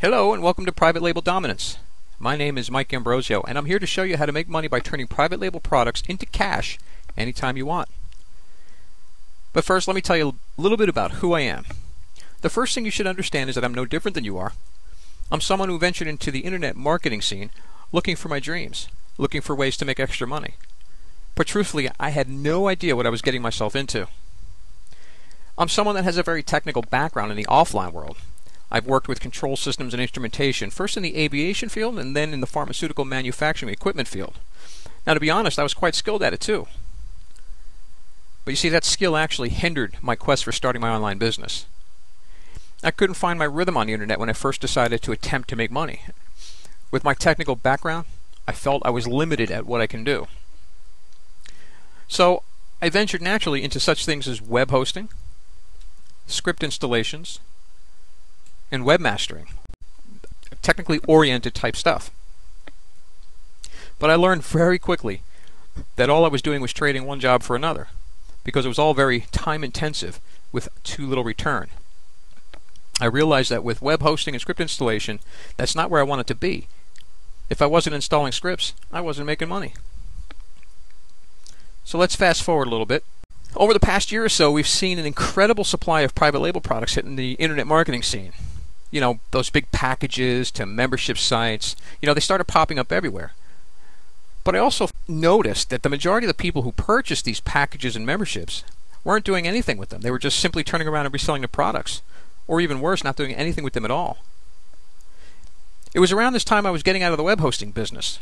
Hello and welcome to Private Label Dominance. My name is Mike Ambrosio and I'm here to show you how to make money by turning private label products into cash anytime you want. But first let me tell you a little bit about who I am. The first thing you should understand is that I'm no different than you are. I'm someone who ventured into the internet marketing scene looking for my dreams, looking for ways to make extra money. But truthfully, I had no idea what I was getting myself into. I'm someone that has a very technical background in the offline world. I've worked with control systems and instrumentation, first in the aviation field and then in the pharmaceutical manufacturing equipment field. Now, to be honest, I was quite skilled at it too. But you see, that skill actually hindered my quest for starting my online business. I couldn't find my rhythm on the internet when I first decided to attempt to make money. With my technical background, I felt I was limited at what I can do. So I ventured naturally into such things as web hosting, script installations, and webmastering, technically oriented type stuff. But I learned very quickly that all I was doing was trading one job for another, because it was all very time intensive with too little return. I realized that with web hosting and script installation, that's not where I wanted to be. If I wasn't installing scripts, I wasn't making money. So let's fast forward a little bit. Over the past year or so, we've seen an incredible supply of private label products hitting the internet marketing scene. You know, those big packages to membership sites, they started popping up everywhere. But I also noticed that the majority of the people who purchased these packages and memberships weren't doing anything with them. They were just simply turning around and reselling the products, or even worse, not doing anything with them at all. It was around this time I was getting out of the web hosting business.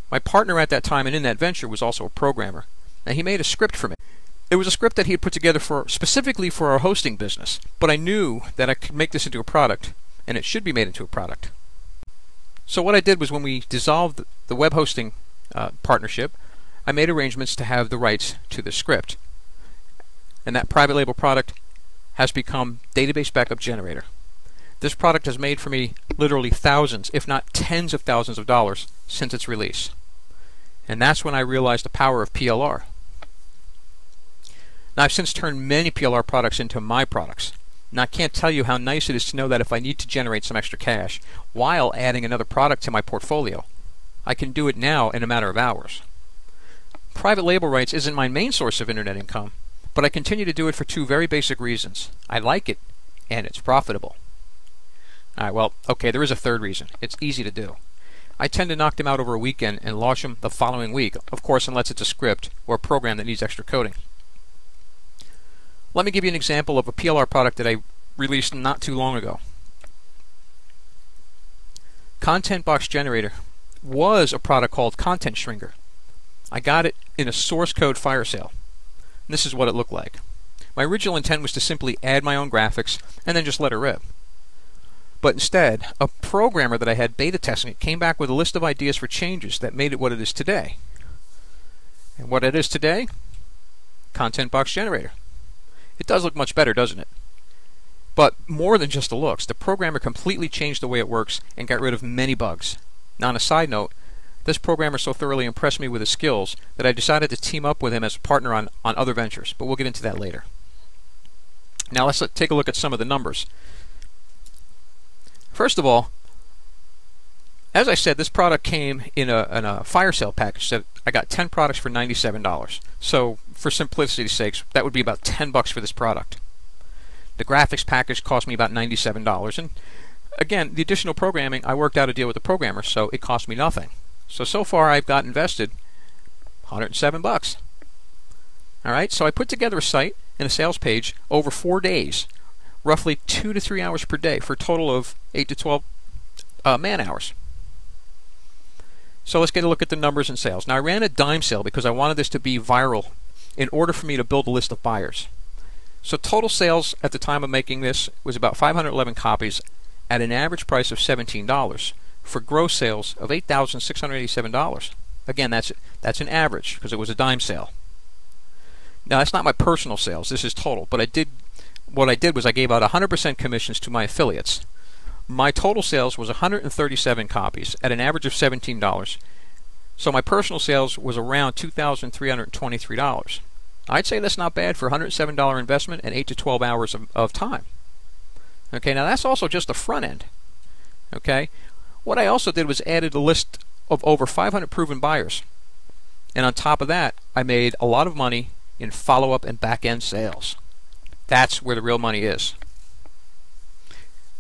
My partner at that time and in that venture was also a programmer, and he made a script for me. It was a script that he had put together specifically for our hosting business, but I knew that I could make this into a product, and it should be made into a product. So what I did was, when we dissolved the web hosting partnership, I made arrangements to have the rights to the script. And that private label product has become Database Backup Generator. This product has made for me literally thousands, if not tens of thousands of dollars since its release. And that's when I realized the power of PLR. Now, I've since turned many PLR products into my products. Now, I can't tell you how nice it is to know that if I need to generate some extra cash while adding another product to my portfolio, I can do it now in a matter of hours. Private label rights isn't my main source of internet income, but I continue to do it for two very basic reasons. I like it, and it's profitable. Alright, well, okay, there is a third reason. It's easy to do. I tend to knock them out over a weekend and launch them the following week, of course, unless it's a script or a program that needs extra coding. Let me give you an example of a PLR product that I released not too long ago. Content Box Generator was a product called Content Shrinker. I got it in a source code fire sale. And this is what it looked like. My original intent was to simply add my own graphics and then just let it rip. But instead, a programmer that I had beta testing it came back with a list of ideas for changes that made it what it is today. And what it is today? Content Box Generator. It does look much better, doesn't it? But more than just the looks, the programmer completely changed the way it works and got rid of many bugs. Now, on a side note, this programmer so thoroughly impressed me with his skills that I decided to team up with him as a partner on other ventures, but we'll get into that later. Now let's take a look at some of the numbers. First of all, as I said, this product came in a fire sale package that I got 10 products for $97. So, for simplicity's sake, that would be about $10 for this product. The graphics package cost me about $97, and again, the additional programming, I worked out a deal with the programmer, so it cost me nothing. So far I've got invested $107. Alright, so I put together a site and a sales page over 4 days, roughly 2 to 3 hours per day, for a total of 8 to 12 man hours. So let's get a look at the numbers and sales. Now, I ran a dime sale because I wanted this to be viral in order for me to build a list of buyers. So total sales at the time of making this was about 511 copies at an average price of $17 for gross sales of $8,687. Again, that's an average because it was a dime sale. Now, that's not my personal sales. This is total. But what I did was I gave out 100% commissions to my affiliates. My total sales was 137 copies at an average of $17. So my personal sales was around $2,323. I'd say that's not bad for a $107 investment and 8 to 12 hours of time. Okay, now that's also just the front end. Okay? What I also did was added a list of over 500 proven buyers. And on top of that, I made a lot of money in follow-up and back-end sales. That's where the real money is.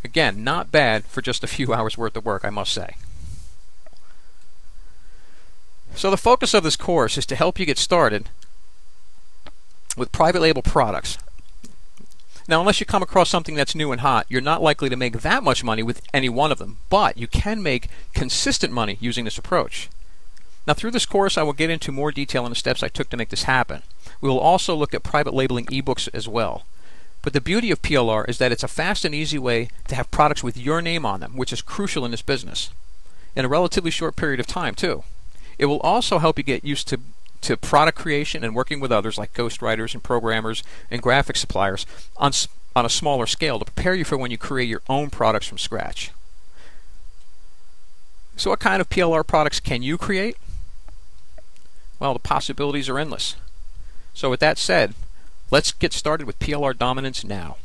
Again, not bad for just a few hours worth of work, I must say. So the focus of this course is to help you get started with private label products. Now, unless you come across something that's new and hot, you're not likely to make that much money with any one of them, but you can make consistent money using this approach. Now, through this course, I will get into more detail on the steps I took to make this happen. We will also look at private labeling ebooks as well. But the beauty of PLR is that it's a fast and easy way to have products with your name on them, which is crucial in this business, in a relatively short period of time, too. It will also help you get used to product creation and working with others like ghostwriters and programmers and graphic suppliers on a smaller scale to prepare you for when you create your own products from scratch. So what kind of PLR products can you create? Well, the possibilities are endless. So with that said, let's get started with PLR dominance now.